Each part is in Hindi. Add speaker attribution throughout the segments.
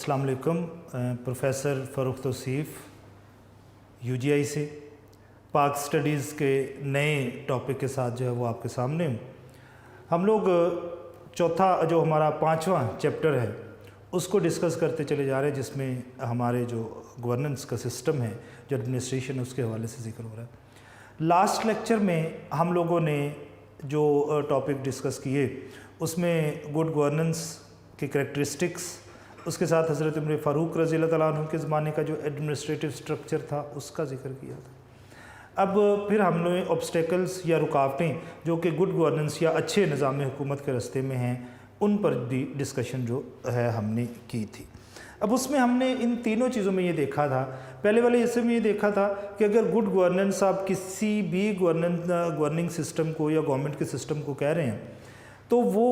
Speaker 1: अस्सलाम वालेकुम। प्रोफेसर फ़ारूक तौसीफ़ UGI से पाक स्टडीज़ के नए टॉपिक के साथ जो है वो आपके सामने हूँ। हम लोग चौथा जो हमारा 5वां चैप्टर है उसको डिस्कस करते चले जा रहे हैं, जिसमें हमारे जो गवर्नेंस का सिस्टम है, जो एडमिनिस्ट्रेशन है, उसके हवाले से जिक्र हो रहा है। लास्ट लेक्चर में हम लोगों ने जो टॉपिक डिस्कस किए उसमें गुड गवर्नेंस की कैरेक्टरिस्टिक्स, उसके साथ हज़रत उमर फ़ारूक रज़ी अल्लाह तआला अन्हु के ज़माने का जो एडमिनिस्ट्रेटिव स्ट्रक्चर था उसका जिक्र किया था। अब फिर हमने ऑब्स्टेकल्स या रुकावटें जो कि गुड गवर्नेंस या अच्छे निज़ाम हुकूमत के रास्ते में हैं उन पर भी डिस्कशन जो है हमने की थी। अब उसमें हमने इन तीनों चीज़ों में ये देखा था, पहले वाले हिस्से में ये देखा था कि अगर गुड गवर्नेंस आप किसी भी गवर्निंग सिस्टम को या गवर्नमेंट के सिस्टम को कह रहे हैं तो वो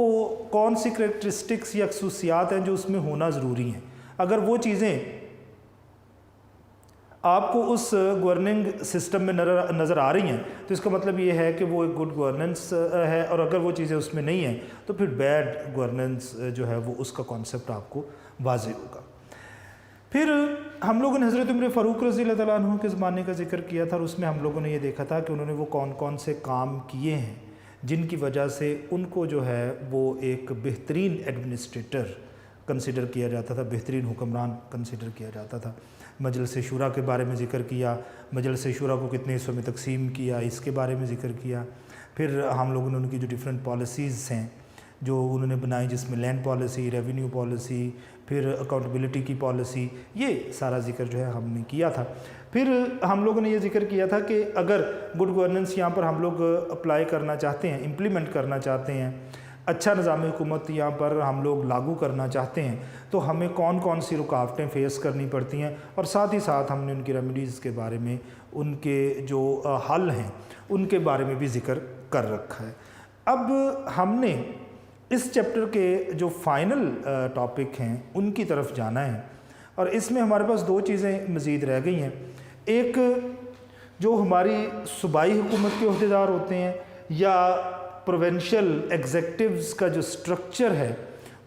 Speaker 1: कौन सी करैक्टरिस्टिक्स या खसूसियात हैं जो उसमें होना ज़रूरी हैं। अगर वो चीज़ें आपको उस गवर्निंग सिस्टम में नज़र आ रही हैं तो इसका मतलब ये है कि वो एक गुड गवर्नेंस है, और अगर वो चीज़ें उसमें नहीं हैं तो फिर बैड गवर्नेंस जो है वो उसका कॉन्सेप्ट आपको वाज़ेह होगा। फिर हम लोगों ने हज़रत उमर फ़ारूक रज़ी अल्लाह तआला अन्हु के ज़माने का जिक्र किया था, और उसमें हम लोगों ने ये देखा था कि उन्होंने वो कौन कौन से काम किए हैं जिनकी वजह से उनको जो है वो एक बेहतरीन एडमिनिस्ट्रेटर कंसिडर किया जाता था, बेहतरीन हुक्मरान कंसिडर किया जाता था। मजलिस शूरा के बारे में ज़िक्र किया, मजलिस शूरा को कितने हिस्सों में तकसीम किया इसके बारे में ज़िक्र किया। फिर हम लोगों ने उनकी जो डिफरेंट पॉलिसीज़ हैं जो उन्होंने बनाई, जिसमें लैंड पॉलिसी, रेवेन्यू पॉलिसी, फिर अकाउंटेबिलिटी की पॉलिसी, ये सारा जिक्र जो है हमने किया था। फिर हम लोगों ने ये जिक्र किया था कि अगर गुड गवर्नेंस यहाँ पर हम लोग अप्लाई करना चाहते हैं, इम्प्लीमेंट करना चाहते हैं, अच्छा निज़ाम हुकूमत यहाँ पर हम लोग लागू करना चाहते हैं तो हमें कौन कौन सी रुकावटें फेस करनी पड़ती हैं, और साथ ही साथ हमने उनकी रेमेडीज़ के बारे में, उनके जो हल हैं उनके बारे में भी जिक्र कर रखा है। अब हमने इस चैप्टर के जो फाइनल टॉपिक हैं उनकी तरफ जाना है, और इसमें हमारे पास दो चीज़ें मज़ीद रह गई हैं। एक जो हमारी सूबाई हुकूमत के अहदेदार होते हैं या प्रोविंशियल एग्जेक्टिव्स का जो स्ट्रक्चर है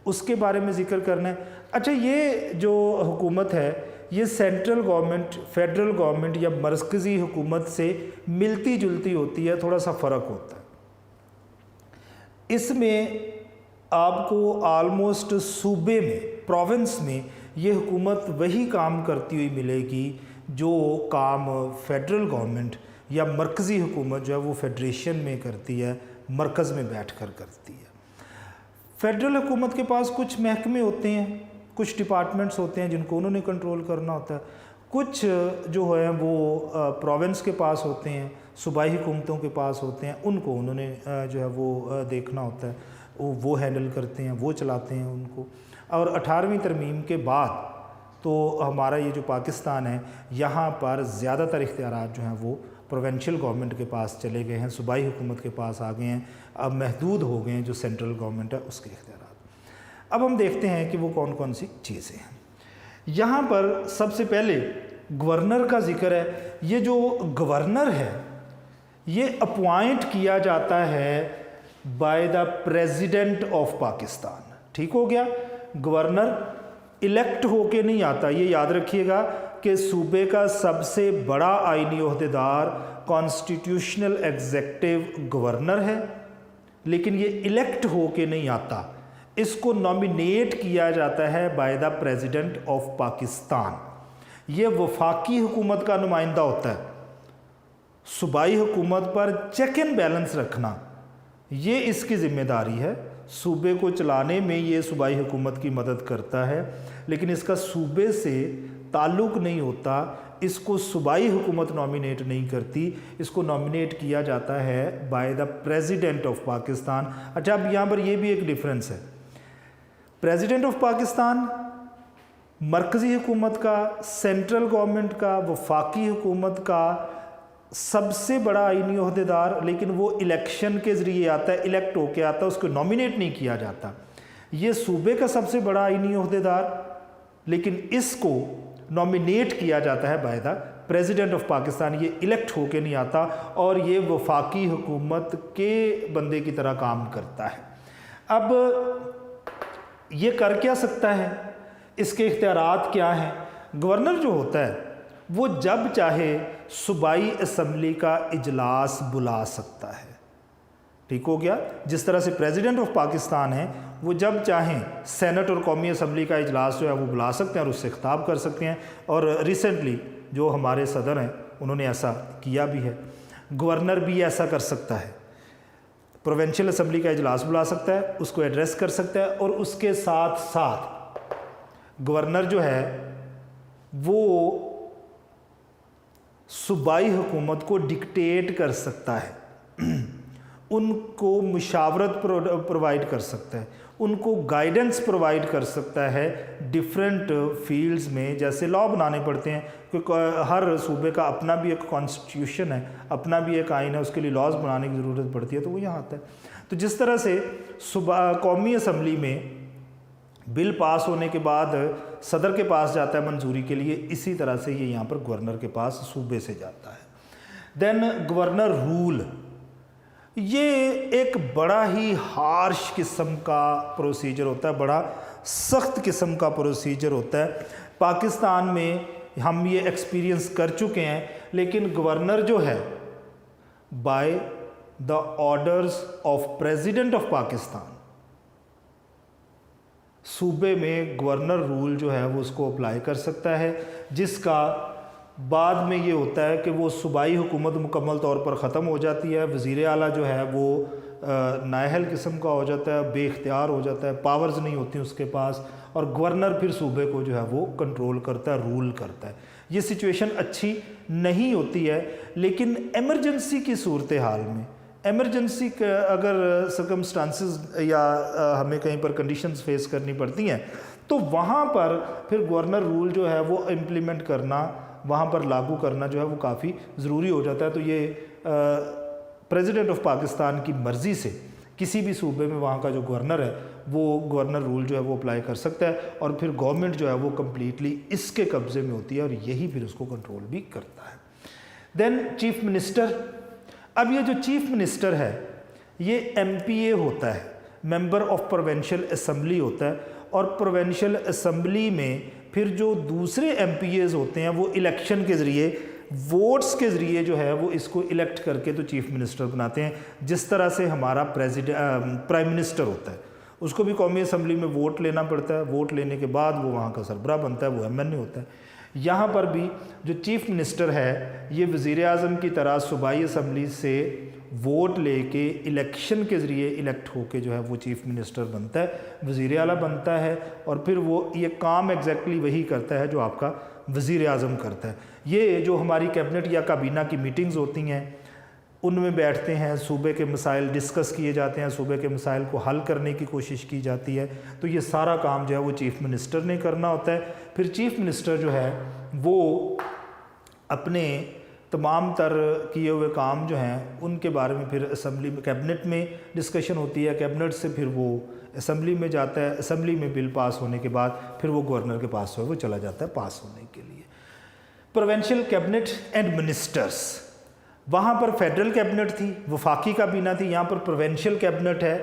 Speaker 1: उसके बारे में ज़िक्र करना है। अच्छा, ये जो हुकूमत है ये सेंट्रल गवर्नमेंट, फेडरल गवर्नमेंट या मरकज़ी हुकूमत से मिलती जुलती होती है, थोड़ा सा फ़र्क होता है। इसमें आपको आलमोस्ट सूबे में, प्रोविंस में ये हुकूमत वही काम करती हुई मिलेगी जो काम फेडरल गवर्नमेंट या मरकज़ी हुकूमत जो है वो फेडरेशन में करती है, मरकज़ में बैठकर करती है। फेडरल हुकूमत के पास कुछ महकमे होते हैं, कुछ डिपार्टमेंट्स होते हैं जिनको उन्होंने कंट्रोल करना होता है, कुछ जो है वो प्रोविंस के पास होते हैं, सूबाई हुकूमतों के पास होते हैं, उनको उन्होंने जो है वो देखना होता है, वो हैंडल करते हैं, वो चलाते हैं उनको। और 18वीं तरमीम के बाद तो हमारा ये जो पाकिस्तान है यहाँ पर ज़्यादातर इख्तियारात जो हैं वो प्रोविंशियल गवर्नमेंट के पास चले गए हैं, सूबाई हुकूमत के पास आ गए हैं, अब महदूद हो गए हैं जो सेंट्रल गवर्नमेंट है उसके इख्तियारात। अब हम देखते हैं कि वो कौन कौन सी चीज़ें हैं। यहाँ पर सबसे पहले गवर्नर का जिक्र है। ये जो गवर्नर है ये अपॉइंट किया जाता है by the president of Pakistan. ठीक हो गया, गवर्नर इलेक्ट होके नहीं आता, ये याद रखिएगा कि सूबे का सबसे बड़ा आईनी ओहदेदार कॉन्स्टिट्यूशनल एग्जेक्टिव गवर्नर है, लेकिन ये इलेक्ट होके नहीं आता, इसको नॉमिनेट किया जाता है by the president of Pakistan. ये वफाकी हुकूमत का नुमाइंदा होता है। सूबाई हुकूमत पर चेक एंड बैलेंस रखना ये इसकी ज़िम्मेदारी है, सूबे को चलाने में ये सूबाई हुकूमत की मदद करता है, लेकिन इसका सूबे से ताल्लुक़ नहीं होता, इसको सूबाई हुकूमत नॉमिनेट नहीं करती, इसको नॉमिनेट किया जाता है by the president of Pakistan. अच्छा, अब यहाँ पर ये भी एक डिफरेंस है, प्रेसिडेंट ऑफ पाकिस्तान मरकज़ी हुकूमत का, सेंट्रल गवर्नमेंट का, वफाकी हुकूमत का सबसे बड़ा आईनी ओहदेदार, लेकिन वो इलेक्शन के ज़रिए आता है, इलेक्ट होके आता है, उसको नॉमिनेट नहीं किया जाता। ये सूबे का सबसे बड़ा आईनी ओहदेदार, लेकिन इसको नॉमिनेट किया जाता है by the president of Pakistan, ये इलेक्ट होके नहीं आता, और ये वफाकी हुकूमत के बंदे की तरह काम करता है। अब ये कर क्या सकता है इसके इख्तियारात क्या हैं? गवर्नर जो होता है वो जब चाहे सूबाई असम्बली का इजलास बुला सकता है। ठीक हो गया? जिस तरह से प्रेसिडेंट ऑफ पाकिस्तान है वो जब चाहें सेनेट और कौमी असम्बली का इजलास जो है वो बुला सकते हैं और उससे खिताब कर सकते हैं, और रिसेंटली जो हमारे सदर हैं उन्होंने ऐसा किया भी है। गवर्नर भी ऐसा कर सकता है, प्रोविंशियल असम्बली का इजलास बुला सकता है, उसको एड्रेस कर सकता है, और उसके साथ साथ गवर्नर जो है वो सूबाई हुकूमत को डिक्टेट कर सकता है, उनको मुशावरत प्रोवाइड कर सकता है, उनको गाइडेंस प्रोवाइड कर सकता है डिफरेंट फील्ड्स में। जैसे लॉ बनाने पड़ते हैं, क्योंकि हर सूबे का अपना भी एक कॉन्स्टिट्यूशन है, अपना भी एक आइन है, उसके लिए लॉज बनाने की ज़रूरत पड़ती है, तो वो यहाँ आता है। तो जिस तरह से कौमी असम्बली में बिल पास होने के बाद सदर के पास जाता है मंजूरी के लिए, इसी तरह से ये यहाँ पर गवर्नर के पास सूबे से जाता है। देन गवर्नर रूल, ये एक बड़ा ही हार्श किस्म का प्रोसीजर होता है, बड़ा सख्त किस्म का प्रोसीजर होता है। पाकिस्तान में हम ये एक्सपीरियंस कर चुके हैं, लेकिन गवर्नर जो है by the orders of president of Pakistan, सूबे में गवर्नर रूल जो है वो उसको अप्लाई कर सकता है, जिसका बाद में ये होता है कि वो सूबाई हुकूमत मुकम्मल तौर पर ख़त्म हो जाती है। वज़ीर आला जो है वो नाअहल किस्म का हो जाता है, बेख्तियार हो जाता है, पावर्स नहीं होती उसके पास, और गवर्नर फिर सूबे को जो है वो कंट्रोल करता है, रूल करता है। ये सिचुएशन अच्छी नहीं होती है, लेकिन एमरजेंसी की सूरत हाल में, एमरजेंसी अगर सर्कमस्टांसिस या हमें कहीं पर कंडीशंस फेस करनी पड़ती हैं, तो वहाँ पर फिर गवर्नर रूल जो है वो इम्प्लीमेंट करना, वहाँ पर लागू करना जो है वो काफ़ी ज़रूरी हो जाता है। तो ये प्रेसिडेंट ऑफ पाकिस्तान की मर्ज़ी से किसी भी सूबे में वहाँ का जो गवर्नर है वो गवर्नर रूल जो है वो अप्लाई कर सकता है, और फिर गवर्नमेंट जो है वो कम्प्लीटली इसके कब्ज़े में होती है, और यही फिर उसको कंट्रोल भी करता है। देन चीफ मिनिस्टर, अब ये जो चीफ मिनिस्टर है ये MPA होता है, मेंबर ऑफ प्रोविंशियल असम्बली होता है, और प्रोविंशियल असम्बली में फिर जो दूसरे MPAs होते हैं वो इलेक्शन के ज़रिए, वोट्स के ज़रिए जो है वो इसको इलेक्ट करके तो चीफ मिनिस्टर बनाते हैं। जिस तरह से हमारा प्राइम मिनिस्टर होता है, उसको भी कौमी असम्बली में वोट लेना पड़ता है, वोट लेने के बाद वो वहाँ का सरबराह बनता है, वो MNA होता है। यहाँ पर भी जो चीफ मिनिस्टर है ये वज़ीर आज़म की तरह सूबाई असम्बली से वोट लेके इलेक्शन के ज़रिए इलेक्ट होके जो है वो चीफ मिनिस्टर बनता है, वज़ीर आला बनता है, और फिर वो ये काम एग्जैक्टली वही करता है जो आपका वज़ीर आज़म करता है। ये जो हमारी कैबिनेट या काबीना की मीटिंग्स होती हैं उनमें बैठते हैं, सूबे के मसाइल डिस्कस किए जाते हैं, सूबे के मसाइल को हल करने की कोशिश की जाती है, तो ये सारा काम जो है वो चीफ मिनिस्टर ने करना होता है। फिर चीफ मिनिस्टर जो है वो अपने तमाम तर किए हुए काम जो हैं उनके बारे में फिर असम्बली में, कैबिनेट में डिस्कशन होती है, कैबिनेट से फिर वो असम्बली में जाता है, असम्बली में बिल पास होने के बाद फिर वो गवर्नर के पास जो है वो चला जाता है पास होने के लिए। प्रोविंशियल कैबिनेट एंड मिनिस्टर्स, वहाँ पर फेडरल कैबिनेट थी, वफाकी काबीना थी, यहाँ पर प्रोविंशियल कैबिनेट है,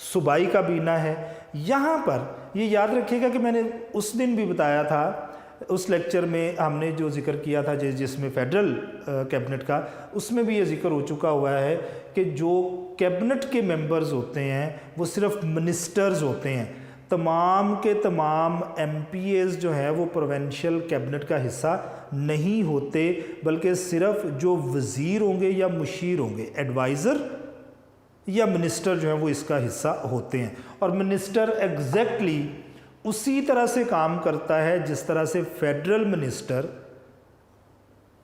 Speaker 1: सूबाई काबीना है। यहाँ पर ये याद रखिएगा कि मैंने उस दिन भी बताया था, उस लेक्चर में हमने जो जिक्र किया था जिसमें फेडरल कैबिनेट का, उसमें भी ये जिक्र हो चुका हुआ है कि जो कैबिनेट के मेंबर्स होते हैं वो सिर्फ मिनिस्टर्स होते हैं, तमाम के तमाम MPAs जो हैं वो प्रोविंशियल कैबिनेट का हिस्सा नहीं होते, बल्कि सिर्फ जो वज़ीर होंगे या मुशीर होंगे, एडवाइज़र या मिनिस्टर जो है वो इसका हिस्सा होते हैं। और मिनिस्टर एग्जैक्टली उसी तरह से काम करता है जिस तरह से फेडरल मिनिस्टर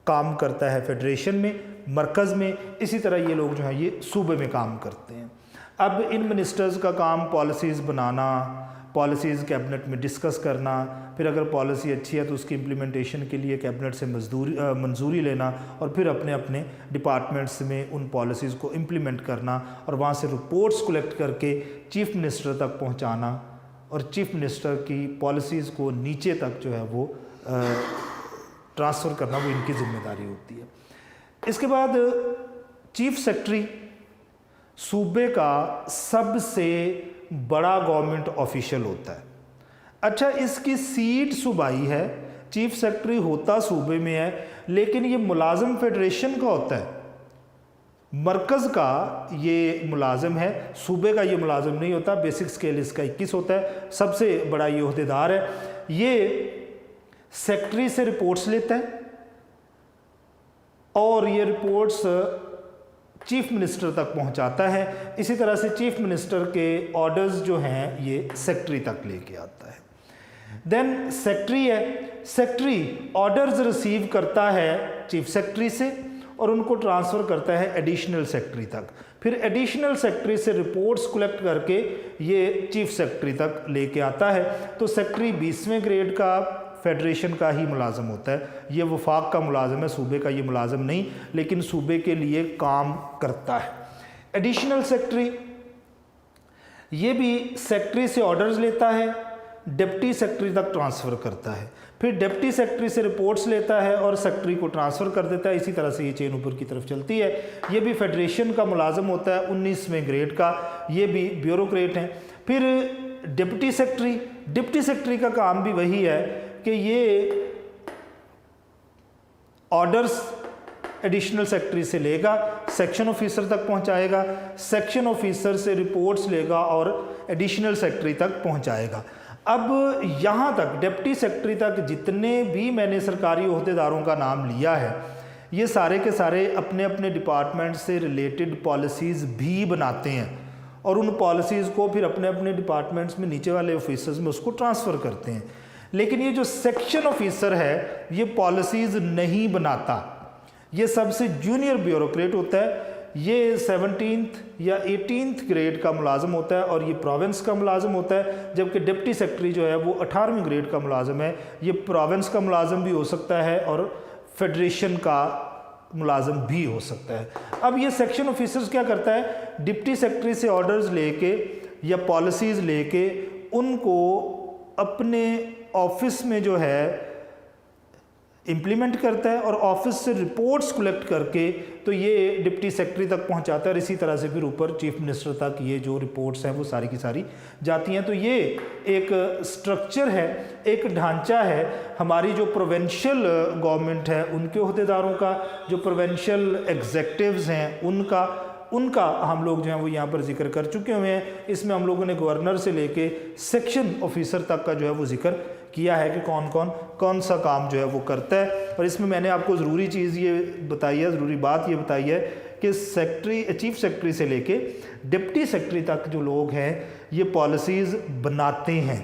Speaker 1: काम करता है फेडरेशन में, मरकज़ में, इसी तरह ये लोग जो हैं ये सूबे में काम करते हैं। अब इन मिनिस्टर्स का काम पॉलिसीज़ बनाना, पॉलिसीज़ कैबिनेट में डिस्कस करना, फिर अगर पॉलिसी अच्छी है तो उसकी इम्प्लीमेंटेशन के लिए कैबिनेट से मंजूरी लेना, और फिर अपने अपने डिपार्टमेंट्स में उन पॉलिसीज़ को इम्प्लीमेंट करना, और वहाँ से रिपोर्ट्स कलेक्ट करके चीफ मिनिस्टर तक पहुँचाना, और चीफ मिनिस्टर की पॉलिसीज़ को नीचे तक जो है वो ट्रांसफ़र करना, वो इनकी ज़िम्मेदारी होती है। इसके बाद चीफ सेक्रेटरी सूबे का सबसे बड़ा गवर्नमेंट ऑफिशियल होता है। अच्छा, इसकी सीट सूबाई है, चीफ सेक्रेटरी होता सूबे में है, लेकिन ये मुलाजिम फेडरेशन का होता है, मरकज़ का ये मुलाजिम है, सूबे का ये मुलाजिम नहीं होता। बेसिक स्केल इसका 21 होता है, सबसे बड़ा ये ओहदेदार है। ये सेक्रेटरी से रिपोर्ट्स लेता है और ये रिपोर्ट्स चीफ मिनिस्टर तक पहुंचाता है। इसी तरह से चीफ मिनिस्टर के ऑर्डर्स जो हैं ये सेक्रेटरी तक लेके आता है। देन सेक्रेटरी है, सेक्रेटरी ऑर्डर्स रिसीव करता है चीफ सेक्रेटरी से और उनको ट्रांसफ़र करता है एडिशनल सेक्रेटरी तक। फिर एडिशनल सेक्रेटरी से रिपोर्ट्स कलेक्ट करके ये चीफ सेक्रेटरी तक लेके आता है। तो सेक्रेटरी 20वें ग्रेड का फेडरेशन का ही मुलाजिम होता है, ये वफाक का मुलाजिम है, सूबे का ये मुलाजिम नहीं, लेकिन सूबे के लिए काम करता है। एडिशनल सेक्रेटरी ये भी सेक्रेटरी से ऑर्डर्स लेता है, डिप्टी सेक्रेटरी तक ट्रांसफ़र करता है, फिर डिप्टी सेक्रेटरी से रिपोर्ट्स लेता है और सेक्रेटरी को ट्रांसफ़र कर देता है। इसी तरह से ये चेन ऊपर की तरफ चलती है। ये भी फेडरेशन का मुलाजिम होता है 19वें ग्रेड का, ये भी ब्यूरोक्रेट हैं। फिर डिप्टी सेक्रेटरी का काम भी वही है कि ये ऑर्डर्स एडिशनल सेक्रेटरी से लेगा, सेक्शन ऑफिसर तक पहुंचाएगा, सेक्शन ऑफिसर से रिपोर्ट्स लेगा और एडिशनल सेक्रेटरी तक पहुंचाएगा। अब यहाँ तक डिप्टी सेक्रेटरी तक जितने भी मैंने सरकारी ओहदेदारों का नाम लिया है, ये सारे के सारे अपने अपने डिपार्टमेंट से रिलेटेड पॉलिसीज़ भी बनाते हैं और उन पॉलिसीज़ को फिर अपने अपने डिपार्टमेंट्स में नीचे वाले ऑफिसर्स में उसको ट्रांसफ़र करते हैं। लेकिन ये जो सेक्शन ऑफिसर है ये पॉलिसीज़ नहीं बनाता, ये सबसे जूनियर ब्यूरोक्रेट होता है। ये 17th या 18th ग्रेड का मुलाजिम होता है और ये प्रोविंस का मुलाजिम होता है, जबकि डिप्टी सेक्रेटरी जो है वो 18वीं ग्रेड का मुलाजिम है। ये प्रोविंस का मुलाजिम भी हो सकता है और फेडरेशन का मुलाजिम भी हो सकता है। अब ये सेक्शन ऑफिसर्स क्या करता है, डिप्टी सेक्रेटरी से ऑर्डर्स लेके या पॉलिसीज़ लेके उनको अपने ऑफिस में जो है इम्प्लीमेंट करता है और ऑफिस से रिपोर्ट्स कलेक्ट करके तो ये डिप्टी सेक्रेटरी तक पहुंचाता है और इसी तरह से फिर ऊपर चीफ मिनिस्टर तक ये जो रिपोर्ट्स हैं वो सारी की सारी जाती हैं। तो ये एक स्ट्रक्चर है, एक ढांचा है हमारी जो प्रोविंशियल गवर्नमेंट है उनके ओहदेदारों का, जो प्रोविंशियल एग्जेक्टिव्स हैं उनका हम लोग जो हैं वो यहाँ पर जिक्र कर चुके हुए हैं। इसमें हम लोगों ने गवर्नर से लेके सेक्शन ऑफिसर तक का जो है वो जिक्र किया है कि कौन सा काम जो है वो करता है। और इसमें मैंने आपको ज़रूरी चीज़ ये बताई है, ज़रूरी बात ये बताई है कि चीफ सेक्रेटरी से लेके डिप्टी सेक्रेटरी तक जो लोग हैं ये पॉलिसीज़ बनाते हैं।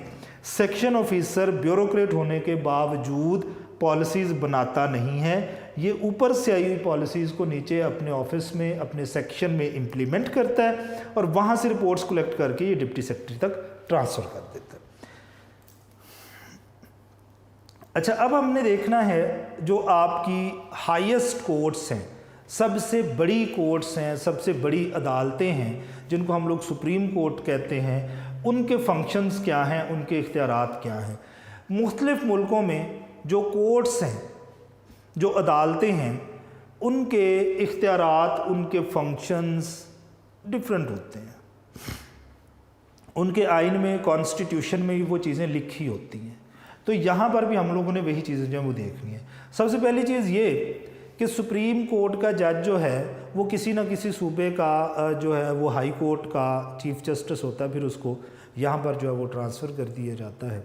Speaker 1: सेक्शन ऑफिसर ब्यूरोक्रेट होने के बावजूद पॉलिसीज़ बनाता नहीं है, ये ऊपर से आई हुई पॉलिसीज़ को नीचे अपने ऑफिस में अपने सेक्शन में इम्प्लीमेंट करता है और वहाँ से रिपोर्ट्स कलेक्ट करके ये डिप्टी सेक्रेटरी तक ट्रांसफ़र कर देता है। अच्छा, अब हमने देखना है जो आपकी हाईएस्ट कोर्ट्स हैं, सबसे बड़ी कोर्ट्स हैं, सबसे बड़ी अदालतें हैं जिनको हम लोग सुप्रीम कोर्ट कहते हैं, उनके फंक्शंस क्या हैं, उनके इख्तियारात क्या हैं। मुख्तलिफ़ मुल्कों में जो कोर्ट्स हैं, जो अदालतें हैं, उनके इख्तियारात, उनके फंक्शंस डिफरेंट होते हैं। उनके आइन में, कॉन्स्टिट्यूशन में भी वो चीज़ें लिखी होती हैं। तो यहाँ पर भी हम लोगों ने वही चीज़ें जो है वो देखनी है। सबसे पहली चीज़ ये कि सुप्रीम कोर्ट का जज जो है वो किसी न किसी सूबे का जो है वो हाई कोर्ट का चीफ जस्टिस होता है, फिर उसको यहाँ पर जो है वो ट्रांसफ़र कर दिया जाता है।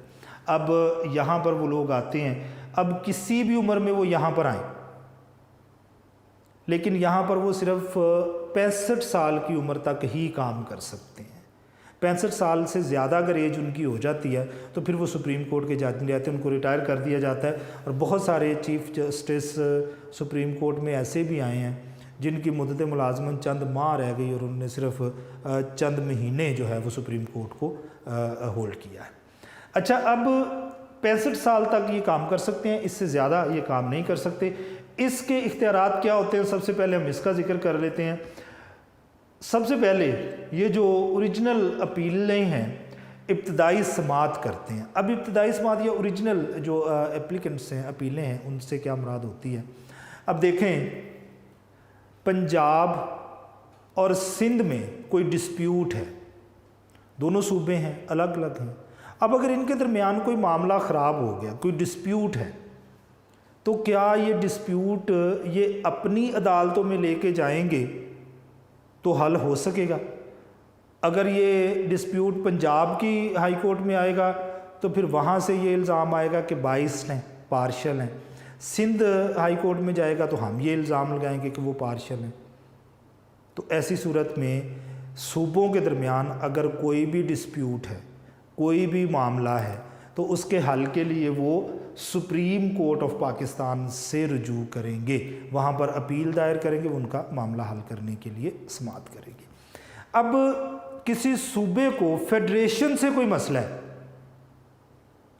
Speaker 1: अब यहाँ पर वो लोग आते हैं, अब किसी भी उम्र में वो यहाँ पर आएँ, लेकिन यहाँ पर वो सिर्फ 65 साल की उम्र तक ही काम कर सकते हैं। 65 साल से ज़्यादा अगर एज उनकी हो जाती है तो फिर वो सुप्रीम कोर्ट के जज नहीं रहते, उनको रिटायर कर दिया जाता है। और बहुत सारे चीफ जस्टिस सुप्रीम कोर्ट में ऐसे भी आए हैं जिनकी मुद्दत मुलाजमत चंद माह रह गई और उन्होंने सिर्फ चंद महीने जो है वो सुप्रीम कोर्ट को होल्ड किया है। अच्छा, अब 65 साल तक ये काम कर सकते हैं, इससे ज़्यादा ये काम नहीं कर सकते। इसके इख्तियारात क्या होते हैं, सबसे पहले हम इसका जिक्र कर लेते हैं। सबसे पहले ये जो ओरिजिनल अपीलें हैं इब्तदाई समात करते हैं। अब इब्तदाई समात या ओरिजिनल जो एप्लीकेंट्स हैं, अपीलें हैं, उनसे क्या मुराद होती है। अब देखें, पंजाब और सिंध में कोई डिस्प्यूट है, दोनों सूबे हैं, अलग अलग हैं। अब अगर इनके दरमियान कोई मामला ख़राब हो गया, कोई डिस्प्यूट है, तो क्या ये डिस्प्यूट ये अपनी अदालतों में लेके जाएंगे तो हल हो सकेगा? अगर ये डिस्प्यूट पंजाब की हाई कोर्ट में आएगा तो फिर वहाँ से ये इल्ज़ाम आएगा कि बाइस्ड हैं, पार्शल हैं। सिंध हाई कोर्ट में जाएगा तो हम ये इल्ज़ाम लगाएंगे कि वो पार्शल हैं। तो ऐसी सूरत में सूबों के दरमियान अगर कोई भी डिस्प्यूट है, कोई भी मामला है, तो उसके हल के लिए वो सुप्रीम कोर्ट ऑफ पाकिस्तान से रुजू करेंगे, वहाँ पर अपील दायर करेंगे, वो उनका मामला हल करने के लिए समाअत करेंगे। अब किसी सूबे को फेडरेशन से कोई मसला है,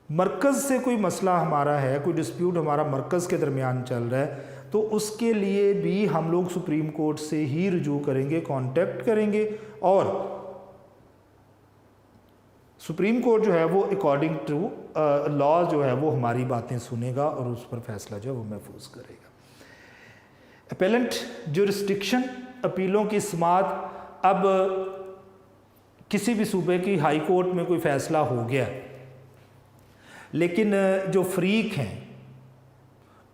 Speaker 1: मरकज़ से कोई मसला हमारा है, कोई डिस्प्यूट हमारा मरकज़ के दरमियान चल रहा है, तो उसके लिए भी हम लोग सुप्रीम कोर्ट से ही रुजू करेंगे, कांटेक्ट करेंगे, और सुप्रीम कोर्ट जो है वो अकॉर्डिंग टू लॉ जो है वो हमारी बातें सुनेगा और उस पर फैसला जो है वो महफूज करेगा। अपेलेंट जुरिस्डिक्शन, अपीलों की समाअत। अब किसी भी सूबे की हाई कोर्ट में कोई फ़ैसला हो गया, लेकिन जो फ़रीक हैं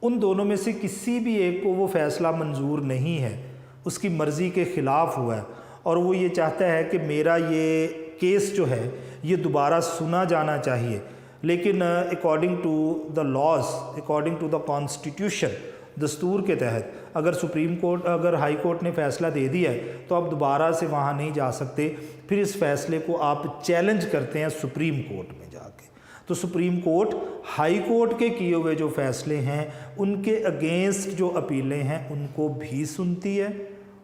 Speaker 1: उन दोनों में से किसी भी एक को वो फ़ैसला मंजूर नहीं है, उसकी मर्ज़ी के ख़िलाफ़ हुआ है, और वो ये चाहता है कि मेरा ये केस जो है ये दोबारा सुना जाना चाहिए, लेकिन according to the laws, according to the constitution, दस्तूर के तहत अगर सुप्रीम कोर्ट, अगर हाई कोर्ट ने फ़ैसला दे दिया है तो आप दोबारा से वहाँ नहीं जा सकते, फिर इस फ़ैसले को आप चैलेंज करते हैं सुप्रीम कोर्ट में जाके। तो सुप्रीम कोर्ट हाई कोर्ट के किए हुए जो फ़ैसले हैं उनके अगेंस्ट जो अपीलें हैं उनको भी सुनती है,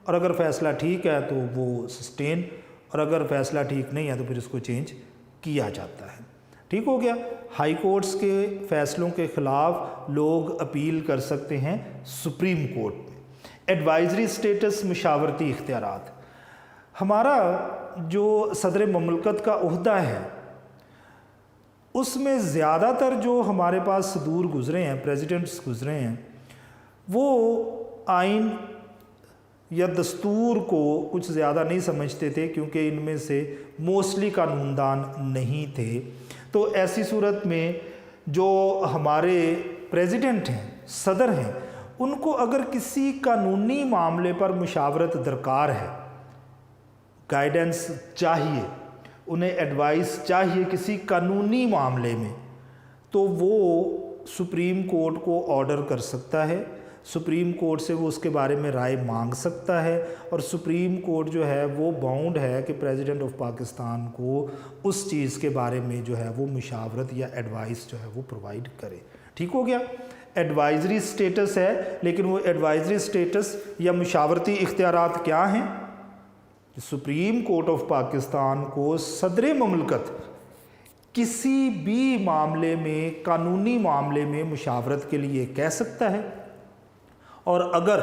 Speaker 1: और अगर फ़ैसला ठीक है तो वो सस्टेन, और अगर फ़ैसला ठीक नहीं है तो फिर इसको चेंज किया जाता है। ठीक हो गया। हाई कोर्ट्स के फ़ैसलों के ख़िलाफ़ लोग अपील कर सकते हैं सुप्रीम कोर्ट में। एडवाइज़री स्टेटस, मशावरती इख्तियारात। हमारा जो सदर ममलकत का ओहदा है उसमें ज़्यादातर जो हमारे पास सदूर गुज़रे हैं, प्रेसिडेंट्स गुज़रे हैं, वो आइन या दस्तूर को कुछ ज़्यादा नहीं समझते थे, क्योंकि इनमें से मोस्टली कानूनदान नहीं थे। तो ऐसी सूरत में जो हमारे प्रेसिडेंट हैं, सदर हैं, उनको अगर किसी कानूनी मामले पर मुशावरत दरकार है, गाइडेंस चाहिए, उन्हें एडवाइस चाहिए किसी कानूनी मामले में, तो वो सुप्रीम कोर्ट को ऑर्डर कर सकता है, सुप्रीम कोर्ट से वो उसके बारे में राय मांग सकता है, और सुप्रीम कोर्ट जो है वो बाउंड है कि प्रेसिडेंट ऑफ पाकिस्तान को उस चीज़ के बारे में जो है वो मुशावरत या एडवाइस जो है वो प्रोवाइड करे। ठीक हो गया। एडवाइजरी स्टेटस है, लेकिन वो एडवाइजरी स्टेटस या मुशावरती इख्तियारात क्या हैं? सुप्रीम कोर्ट ऑफ पाकिस्तान को सदर ममलकत किसी भी मामले में, कानूनी मामले में मुशावरत के लिए कह सकता है, और अगर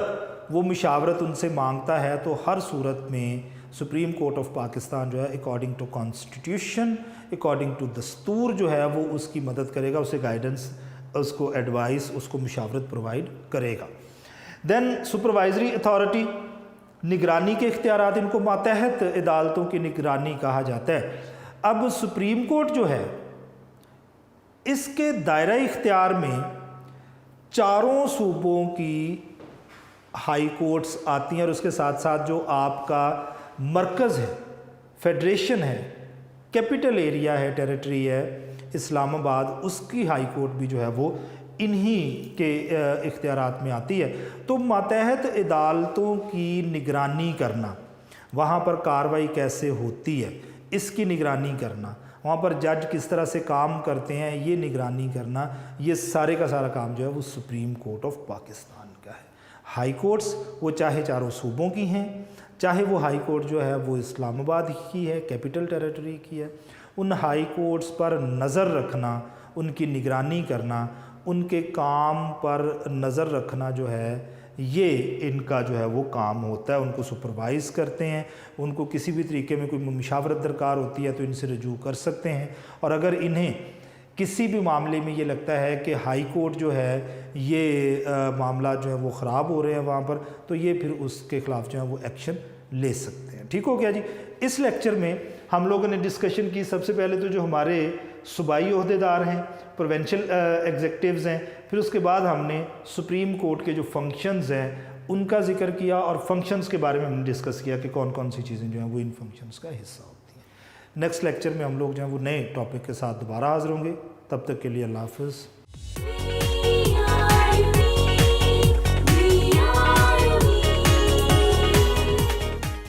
Speaker 1: वो मुशावरत उनसे मांगता है तो हर सूरत में सुप्रीम कोर्ट ऑफ पाकिस्तान जो है according to constitution, according to दस्तूर जो है वो उसकी मदद करेगा, उसे गाइडेंस, उसको एडवाइस, उसको मुशावरत प्रोवाइड करेगा। देन सुपरवाइजरी अथॉरिटी, निगरानी के इख्तियारात, इनको मातहत अदालतों की निगरानी कहा जाता है। अब सुप्रीम कोर्ट जो है इसके दायरा इख्तियार में चारों सूबों की हाई कोर्ट्स आती हैं, और उसके साथ साथ जो आपका मरकज़ है, फेडरेशन है, कैपिटल एरिया है, टेरिटरी है इस्लामाबाद, उसकी हाई कोर्ट भी जो है वो इन्हीं के इख्तियारात में आती है। तो मातहत अदालतों की निगरानी करना, वहाँ पर कार्रवाई कैसे होती है इसकी निगरानी करना, वहाँ पर जज किस तरह से काम करते हैं ये निगरानी करना, ये सारे का सारा काम जो है वो सुप्रीम कोर्ट ऑफ पाकिस्तान का है। हाई कोर्ट्स वो चाहे चारों सूबों की हैं, चाहे वो हाई कोर्ट जो है वो इस्लामाबाद की है, कैपिटल टेरिटरी की है, उन हाई कोर्ट्स पर नज़र रखना, उनकी निगरानी करना, उनके काम पर नज़र रखना जो है ये इनका जो है वो काम होता है। उनको सुपरवाइज़ करते हैं, उनको किसी भी तरीके में कोई मुशावरत दरकार होती है तो इनसे रजू कर सकते हैं, और अगर इन्हें किसी भी मामले में ये लगता है कि हाई कोर्ट जो है ये मामला जो है वो ख़राब हो रहे हैं वहाँ पर, तो ये फिर उसके ख़िलाफ़ जो है वो एक्शन ले सकते हैं। ठीक हो गया जी। इस लेक्चर में हम लोगों ने डिस्कशन की, सबसे पहले तो जो हमारे सूबाई अहदेदार हैं, प्रोविंशियल एग्जेक्टिव्स हैं, फिर उसके बाद हमने सुप्रीम कोर्ट के जो फंक्शंस हैं उनका जिक्र किया और फंक्शंस के बारे में हमने डिस्कस किया कि कौन कौन सी चीज़ें जो हैं वो इन फंक्शंस का हिस्सा होती हैं। नेक्स्ट लेक्चर में हम लोग जो हैं वो नए टॉपिक के साथ दोबारा हाजिर होंगे। तब तक के लिए अल्लाह हाफ़िज़।